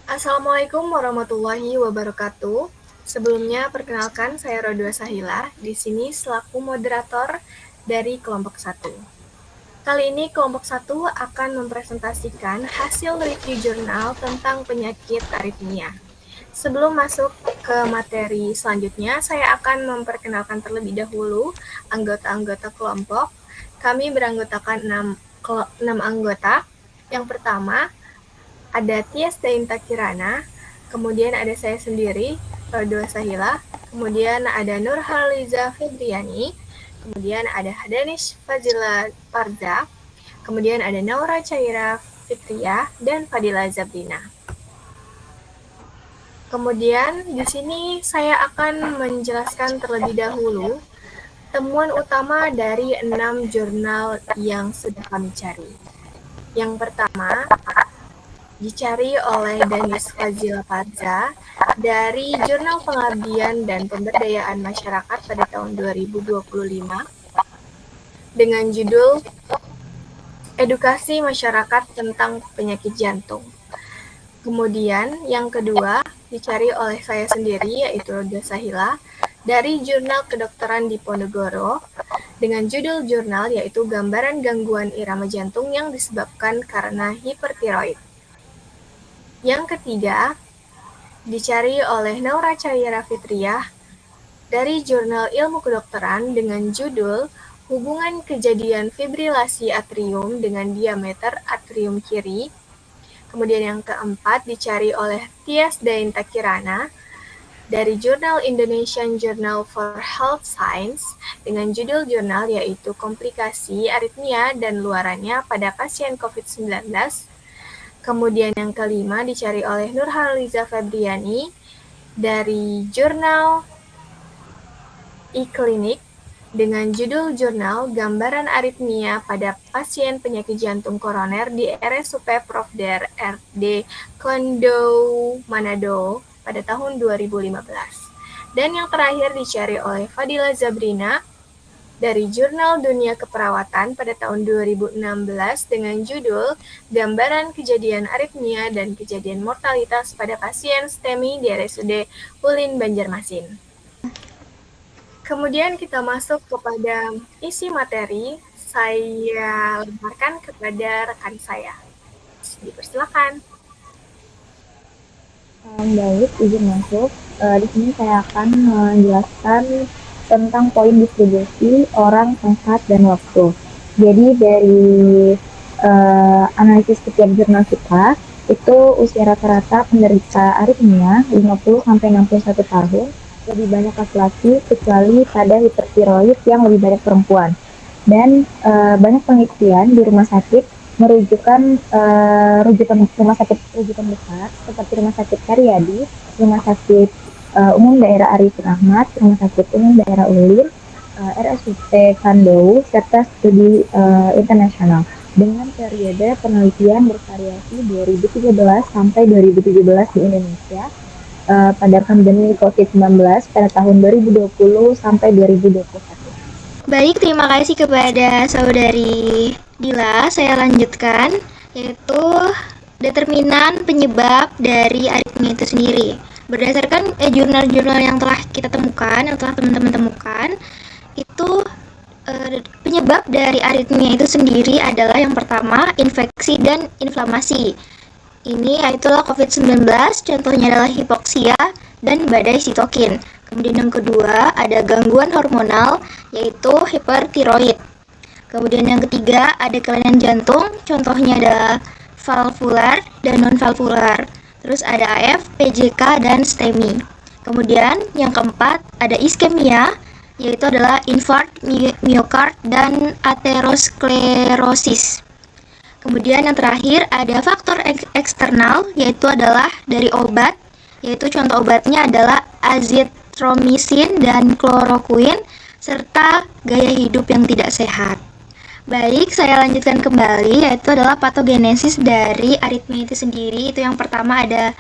Assalamualaikum warahmatullahi wabarakatuh. Sebelumnya, perkenalkan saya Rodwa Sahila, di sini selaku moderator dari kelompok 1. Kali ini kelompok 1 akan mempresentasikan hasil review jurnal tentang penyakit aritmia. Sebelum masuk ke materi selanjutnya, saya akan memperkenalkan terlebih dahulu anggota-anggota kelompok. Kami beranggotakan 6 anggota. Yang pertama, ada Tias Dainta Kirana, kemudian ada saya sendiri, Rodwa Sahila, kemudian ada Nurhaliza Febriani, kemudian ada Hadanish Fazila Parza, kemudian ada Naura Caira Fitria, dan Fadila Zabrina. Kemudian di sini saya akan menjelaskan terlebih dahulu temuan utama dari 6 jurnal yang sudah kami cari. Yang pertama, dicari oleh Danis Fazila Parza dari Jurnal Pengabdian dan Pemberdayaan Masyarakat pada tahun 2025 dengan judul Edukasi Masyarakat tentang Penyakit Jantung. Kemudian yang kedua dicari oleh saya sendiri yaitu Rodwa Sahila dari Jurnal Kedokteran Diponegoro dengan judul jurnal yaitu Gambaran Gangguan Irama Jantung yang disebabkan karena hipertiroid. Yang ketiga, dicari oleh Naura Caira Fitriah dari Jurnal Ilmu Kedokteran dengan judul Hubungan Kejadian Fibrilasi Atrium dengan Diameter Atrium Kiri. Kemudian yang keempat, dicari oleh Tias Dainta Kirana dari Jurnal Indonesian Journal for Health Science dengan judul jurnal yaitu Komplikasi Aritmia dan Luarannya pada Pasien COVID-19. Kemudian yang kelima dicari oleh Nurhaliza Febriani dari Jurnal eClinic dengan judul jurnal Gambaran Aritmia pada Pasien Penyakit Jantung Koroner di RSUP Prof. Dr. R.D. Kondo Manado pada tahun 2015. Dan yang terakhir dicari oleh Fadila Zabrina dari Jurnal Dunia Keperawatan pada tahun 2016 dengan judul Gambaran Kejadian Aritmia dan Kejadian Mortalitas pada Pasien STEMI di RSUD Ulin Banjarmasin. Kemudian kita masuk kepada isi materi, saya lemparkan kepada rekan saya. Dipersilakan. Baik, izin masuk. Di sini saya akan menjelaskan tentang poin distribusi orang, tempat, dan waktu. Jadi dari analisis setiap jurnal kita, itu usia rata-rata penderita aritmia 50-61 tahun, lebih banyak laki-laki kecuali pada hipertiroid yang lebih banyak perempuan. Dan banyak penelitian di rumah sakit merujukan rumah sakit rujukan besar seperti Rumah Sakit Karyadi, Rumah Sakit Umum Daerah Arifin Ahmad, Rumah Sakit Umum Daerah Ulin, RSUP Kandow, serta studi internasional dengan periode penelitian bervariasi 2013 sampai 2017 di Indonesia pada pandemi COVID-19 pada tahun 2020 sampai 2021. Baik, terima kasih kepada saudari Dila. Saya lanjutkan, yaitu determinan penyebab dari aritmia itu sendiri. Berdasarkan jurnal-jurnal yang telah kita temukan, yang telah teman-teman temukan, itu penyebab dari aritmia itu sendiri adalah yang pertama, infeksi dan inflamasi. Ini yaitulah COVID-19, contohnya adalah hipoksia dan badai sitokin. Kemudian yang kedua ada gangguan hormonal yaitu hipertiroid. Kemudian yang ketiga ada kelainan jantung, contohnya adalah valvular dan non-valvular. Terus ada AF, PJK, dan STEMI. Kemudian yang keempat ada iskemia, yaitu adalah infarkt miokard dan aterosklerosis. Kemudian yang terakhir ada faktor eksternal, yaitu adalah dari obat, yaitu contoh obatnya adalah azitromisin dan kloroquine, serta gaya hidup yang tidak sehat. Baik, saya lanjutkan kembali, yaitu adalah patogenesis dari aritmia itu sendiri. Itu yang pertama ada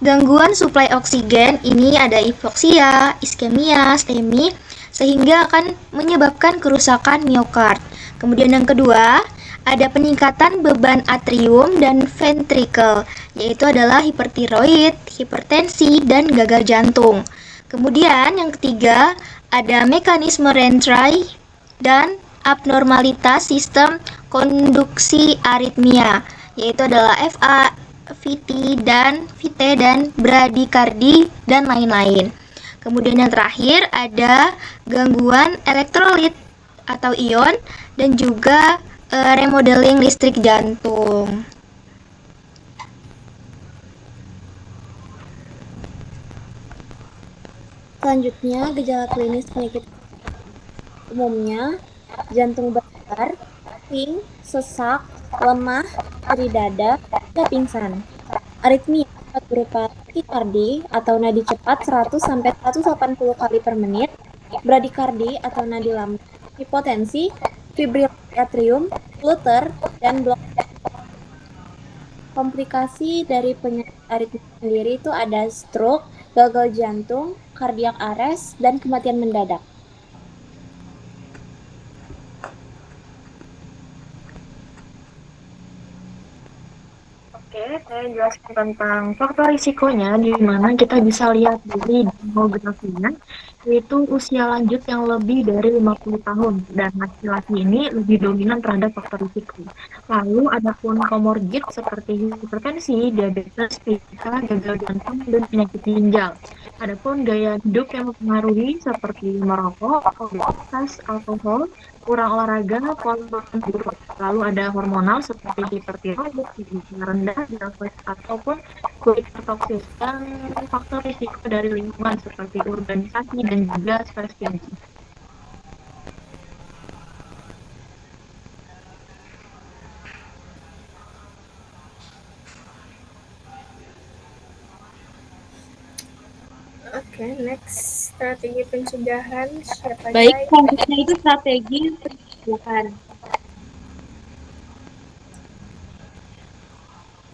gangguan suplai oksigen, ini ada hipoksia, iskemia, STEMI, sehingga akan menyebabkan kerusakan miokard. Kemudian yang kedua ada peningkatan beban atrium dan ventricle, yaitu adalah hipertiroid, hipertensi, dan gagal jantung. Kemudian yang ketiga, ada mekanisme rentry dan abnormalitas sistem konduksi aritmia, yaitu adalah FA, VT, dan VT, dan bradikardi, dan lain-lain. Kemudian yang terakhir ada gangguan elektrolit atau ion dan juga remodeling listrik jantung. Selanjutnya, gejala klinis penyakit umumnya jantung berdebar, pusing, sesak, lemah, nyeri dada, hingga pingsan. Aritmia dapat berupa takikardi atau nadi cepat 100 sampai 180 kali per menit, bradikardi atau nadi lambat, hipotensi, fibrilasi atrium, flutter, dan blok. Komplikasi dari penyakit aritmia sendiri itu ada stroke, gagal jantung, cardiac arrest, dan kematian mendadak. Oke, saya jelaskan tentang faktor risikonya, di mana kita bisa lihat dari demografinya, yaitu usia lanjut yang lebih dari 50 tahun, dan laki-laki ini lebih dominan terhadap faktor risiko. Lalu ada pun komorbid seperti hipertensi, diabetes, PK, gagal jantung, dan penyakit ginjal. Adapun gaya hidup yang mempengaruhi seperti merokok, obesitas, alkohol, kurang olahraga, pola makan buruk. Lalu ada hormonal seperti hipertiroid, gula rendah, diabetes ataupun kulit toksis, dan faktor risiko dari lingkungan seperti urbanisasi dan juga stres tinggi. Oke, next strategi pencegahan siapa Baik, aja? selanjutnya itu strategi pencegahan.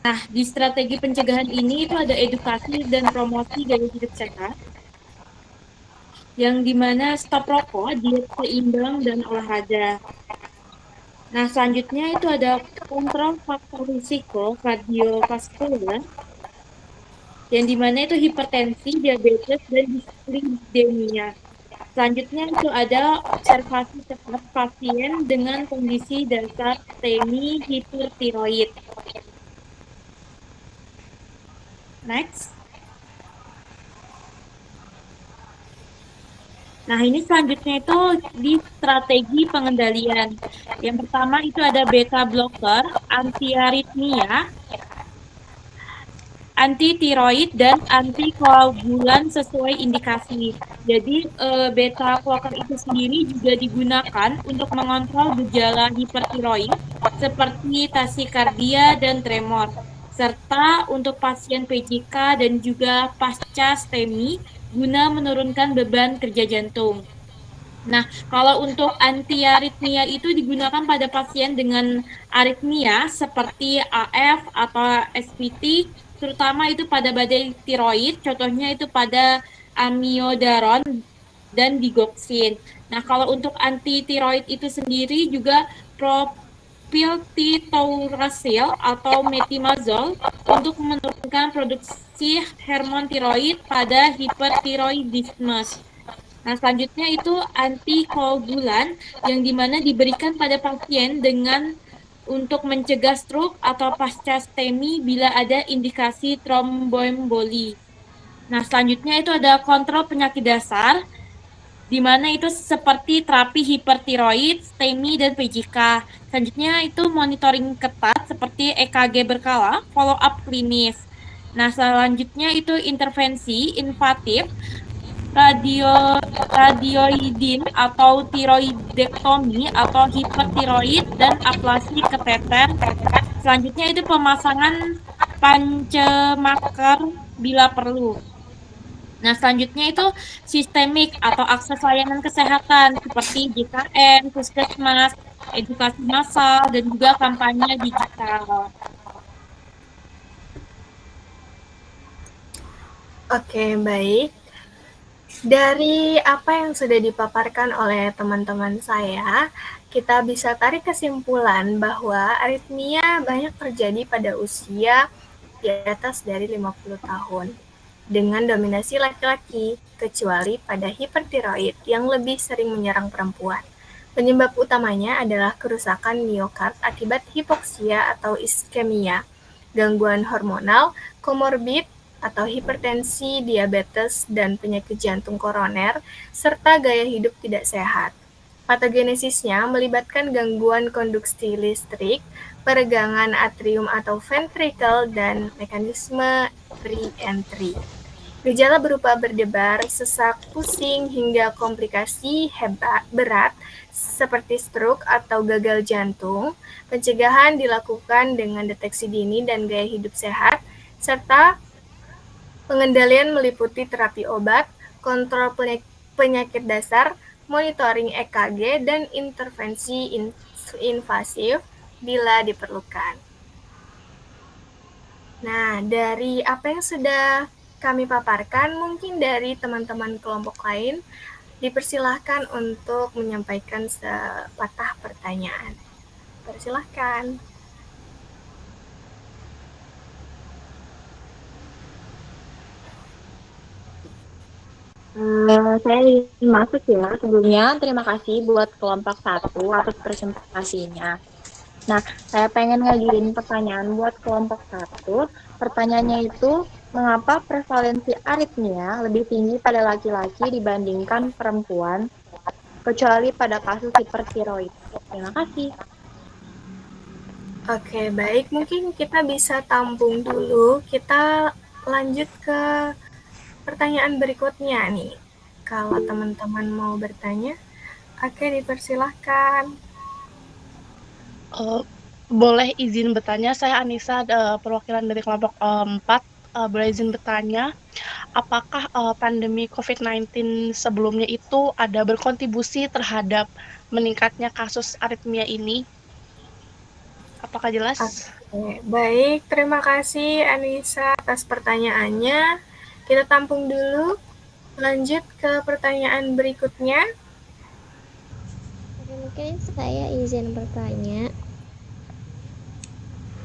Nah, di strategi pencegahan ini itu ada edukasi dan promosi gaya hidup sehat, yang dimana stop rokok, diet seimbang, dan olahraga. Nah, selanjutnya itu ada kontrol faktor risiko kardiovaskular, yang dimana itu hipertensi, diabetes, dan dislipidemia. Selanjutnya itu ada observasi cepat pasien dengan kondisi dasar STEMI hipertiroid. Next. Nah, ini selanjutnya itu di strategi pengendalian. Yang pertama itu ada beta blocker, antiaritmia, anti-tiroid, dan antikoagulan sesuai indikasi. Jadi, beta blocker itu sendiri juga digunakan untuk mengontrol gejala hipertiroid seperti tasikardia dan tremor, serta untuk pasien PJK dan juga pasca STEMI guna menurunkan beban kerja jantung. Nah, kalau untuk antiaritmia itu digunakan pada pasien dengan aritmia seperti AF atau SPT, terutama itu pada badai tiroid, contohnya itu pada amiodaron dan digoxin. Nah, kalau untuk anti-tiroid itu sendiri juga propyltiturasil atau metimazol untuk menurunkan produksi hormon tiroid pada hipertiroidisme. Nah, selanjutnya itu antikoagulan yang dimana diberikan pada pasien dengan untuk mencegah stroke atau pasca STEMI bila ada indikasi tromboemboli. Nah, selanjutnya itu ada kontrol penyakit dasar, di mana itu seperti terapi hipertiroid, STEMI, dan PJK. Selanjutnya itu monitoring ketat seperti EKG berkala, follow up klinis. Nah, selanjutnya itu intervensi invasif, radioidin atau tiroidektomi atau hipertiroid dan ablasi kateter. Selanjutnya itu pemasangan pancemaker bila perlu. Nah, selanjutnya itu sistemik atau akses layanan kesehatan seperti JKN, puskesmas, edukasi massal, dan juga kampanye digital. Oke, baik. Dari apa yang sudah dipaparkan oleh teman-teman saya, kita bisa tarik kesimpulan bahwa aritmia banyak terjadi pada usia di atas dari 50 tahun dengan dominasi laki-laki, kecuali pada hipertiroid yang lebih sering menyerang perempuan. Penyebab utamanya adalah kerusakan miokard akibat hipoksia atau iskemia, gangguan hormonal, komorbid atau hipertensi, diabetes, dan penyakit jantung koroner, serta gaya hidup tidak sehat. Patogenesisnya melibatkan gangguan konduksi listrik, peregangan atrium atau ventricle, dan mekanisme re-entry. Gejala berupa berdebar, sesak, pusing, hingga komplikasi berat seperti stroke atau gagal jantung. Pencegahan dilakukan dengan deteksi dini dan gaya hidup sehat, serta pengendalian meliputi terapi obat, kontrol penyakit dasar, monitoring EKG, dan intervensi invasif bila diperlukan. Nah, dari apa yang sudah kami paparkan, mungkin dari teman-teman kelompok lain dipersilahkan untuk menyampaikan sepatah pertanyaan. Persilahkan. Saya ingin masuk ya. Sebelumnya terima kasih buat kelompok 1 atas presentasinya. Nah, saya pengen ngajuin pertanyaan buat kelompok 1. Pertanyaannya itu, mengapa prevalensi aritmia lebih tinggi pada laki-laki dibandingkan perempuan, kecuali pada kasus hipertiroid? Terima kasih. Oke, baik. Mungkin kita bisa tampung dulu. Kita lanjut ke pertanyaan berikutnya nih. Kalau teman-teman mau bertanya, oke, dipersilahkan. Boleh izin bertanya, saya Anissa, perwakilan dari kelompok 4. Boleh izin bertanya, apakah pandemi COVID-19 sebelumnya itu ada berkontribusi terhadap meningkatnya kasus aritmia ini? Apakah jelas? Oke, baik. Terima kasih Anissa atas pertanyaannya. Kita tampung dulu. Lanjut ke pertanyaan berikutnya. Oke, mungkin saya izin bertanya.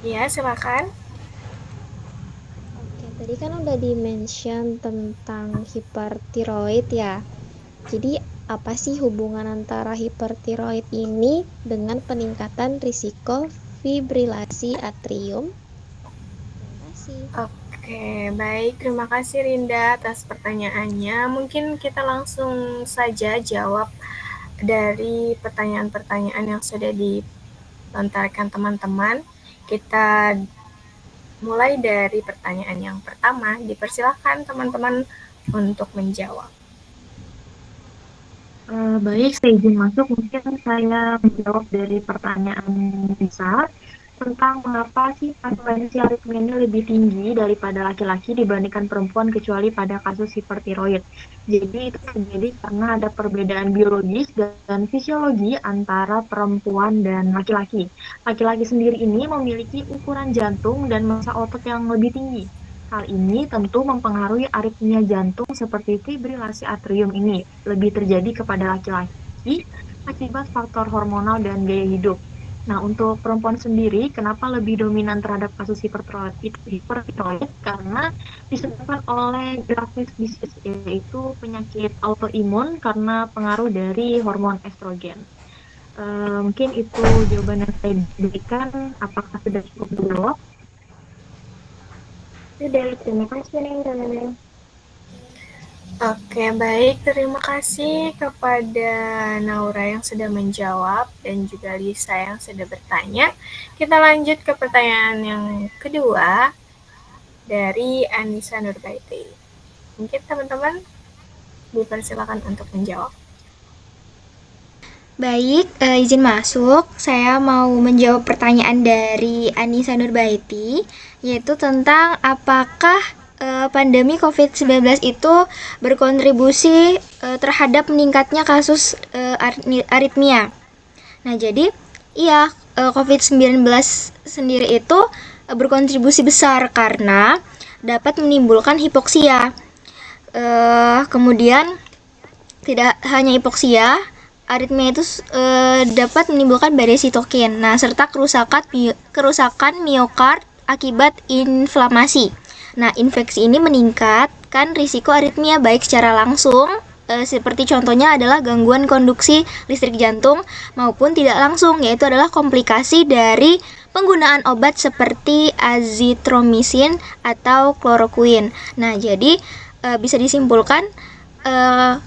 Ya, silakan. Oke, tadi kan udah di-mention tentang hipertiroid ya. Jadi apa sih hubungan antara hipertiroid ini dengan peningkatan risiko fibrilasi atrium? Terima kasih. Oke, baik. Terima kasih Rinda atas pertanyaannya. Mungkin kita langsung saja jawab dari pertanyaan-pertanyaan yang sudah dilontarkan teman-teman. Kita mulai dari pertanyaan yang pertama. Dipersilakan teman-teman untuk menjawab. Baik, saya izin masuk. Mungkin saya menjawab dari pertanyaan Lisa tentang mengapa sih prevalensi aritmia ini lebih tinggi daripada laki-laki dibandingkan perempuan kecuali pada kasus hipertiroid. Jadi itu terjadi karena ada perbedaan biologis dan fisiologi antara perempuan dan laki-laki. Laki-laki sendiri ini memiliki ukuran jantung dan massa otot yang lebih tinggi. Hal ini tentu mempengaruhi aritmia jantung seperti fibrilasi atrium ini lebih terjadi kepada laki-laki akibat faktor hormonal dan gaya hidup. Nah, untuk perempuan sendiri, kenapa lebih dominan terhadap kasus hipertiroid? Karena disebabkan oleh gravis disease, yaitu penyakit autoimun karena pengaruh dari hormon estrogen. Mungkin itu jawaban yang saya berikan. Apakah sudah cukup menjawab? Sudah, terima kasih Linda. Oke, baik. Terima kasih kepada Naura yang sudah menjawab dan juga Lisa yang sudah bertanya. Kita lanjut ke pertanyaan yang kedua dari Anissa Nurbaiti. Mungkin teman-teman dipersilakan untuk menjawab. Baik, izin masuk. Saya mau menjawab pertanyaan dari Anissa Nurbaiti, yaitu tentang apakah pandemi COVID-19 itu berkontribusi terhadap meningkatnya kasus aritmia. Nah, jadi iya, COVID-19 sendiri itu berkontribusi besar karena dapat menimbulkan hipoksia. Kemudian tidak hanya hipoksia, aritmia itu dapat menimbulkan badai sitokin. Nah, serta kerusakan miokard akibat inflamasi. Nah, infeksi ini meningkatkan risiko aritmia baik secara langsung, seperti contohnya adalah gangguan konduksi listrik jantung, maupun tidak langsung, yaitu adalah komplikasi dari penggunaan obat seperti azitromisin atau kloroquine. Nah, jadi bisa disimpulkan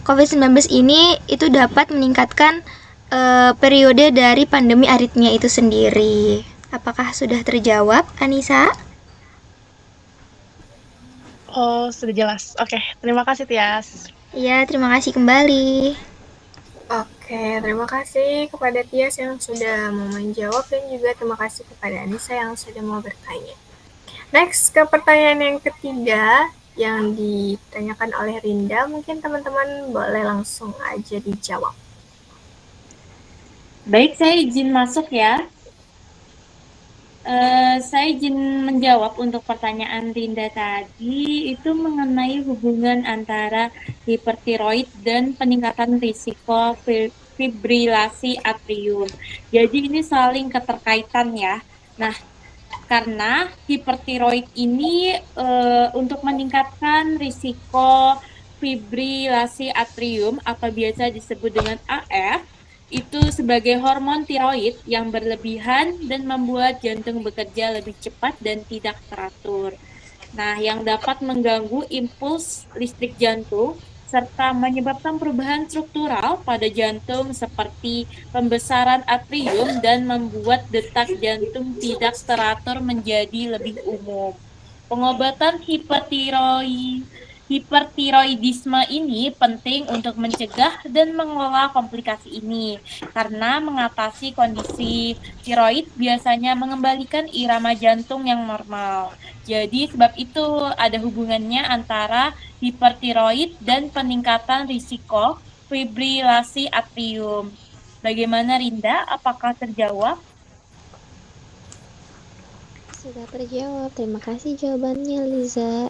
COVID-19 ini itu dapat meningkatkan periode dari pandemi aritmia itu sendiri. Apakah sudah terjawab, Anissa? Oh, sudah jelas. Oke, terima kasih Tias. Iya, terima kasih kembali. Oke, terima kasih kepada Tias yang sudah mau menjawab dan juga terima kasih kepada Anissa yang sudah mau bertanya. Next, ke pertanyaan yang ketiga yang ditanyakan oleh Rinda, mungkin teman-teman boleh langsung aja dijawab. Baik, saya izin masuk ya. Saya izin menjawab untuk pertanyaan Rinda tadi, itu mengenai hubungan antara hipertiroid dan peningkatan risiko fibrilasi atrium. Jadi ini saling keterkaitan ya. Nah, karena hipertiroid ini untuk meningkatkan risiko fibrilasi atrium atau biasa disebut dengan AF, itu sebagai hormon tiroid yang berlebihan dan membuat jantung bekerja lebih cepat dan tidak teratur. Nah, yang dapat mengganggu impuls listrik jantung serta menyebabkan perubahan struktural pada jantung seperti pembesaran atrium dan membuat detak jantung tidak teratur menjadi lebih umum. Pengobatan hipertiroidisme ini penting untuk mencegah dan mengelola komplikasi ini karena mengatasi kondisi tiroid biasanya mengembalikan irama jantung yang normal. Jadi sebab itu ada hubungannya antara hipertiroid dan peningkatan risiko fibrilasi atrium. Bagaimana Rinda? Apakah terjawab? Sudah terjawab. Terima kasih jawabannya, Liza.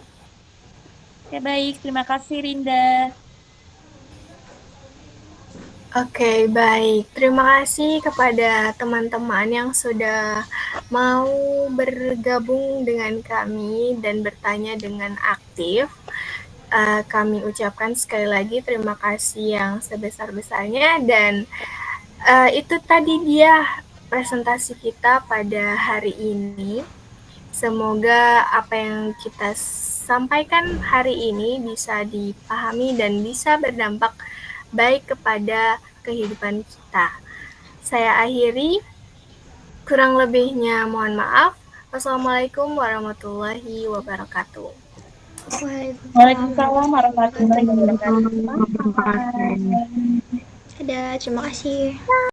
Ya baik, terima kasih Rinda. Oke, baik. Terima kasih kepada teman-teman yang sudah mau bergabung dengan kami dan bertanya dengan aktif. Kami ucapkan sekali lagi terima kasih yang sebesar-besarnya dan itu tadi dia presentasi kita pada hari ini. Semoga apa yang kita sampaikan hari ini bisa dipahami dan bisa berdampak baik kepada kehidupan kita. Saya akhiri, kurang lebihnya mohon maaf. Wassalamualaikum warahmatullahi wabarakatuh. Waalaikumsalam warahmatullahi wabarakatuh. Dadah, terima kasih.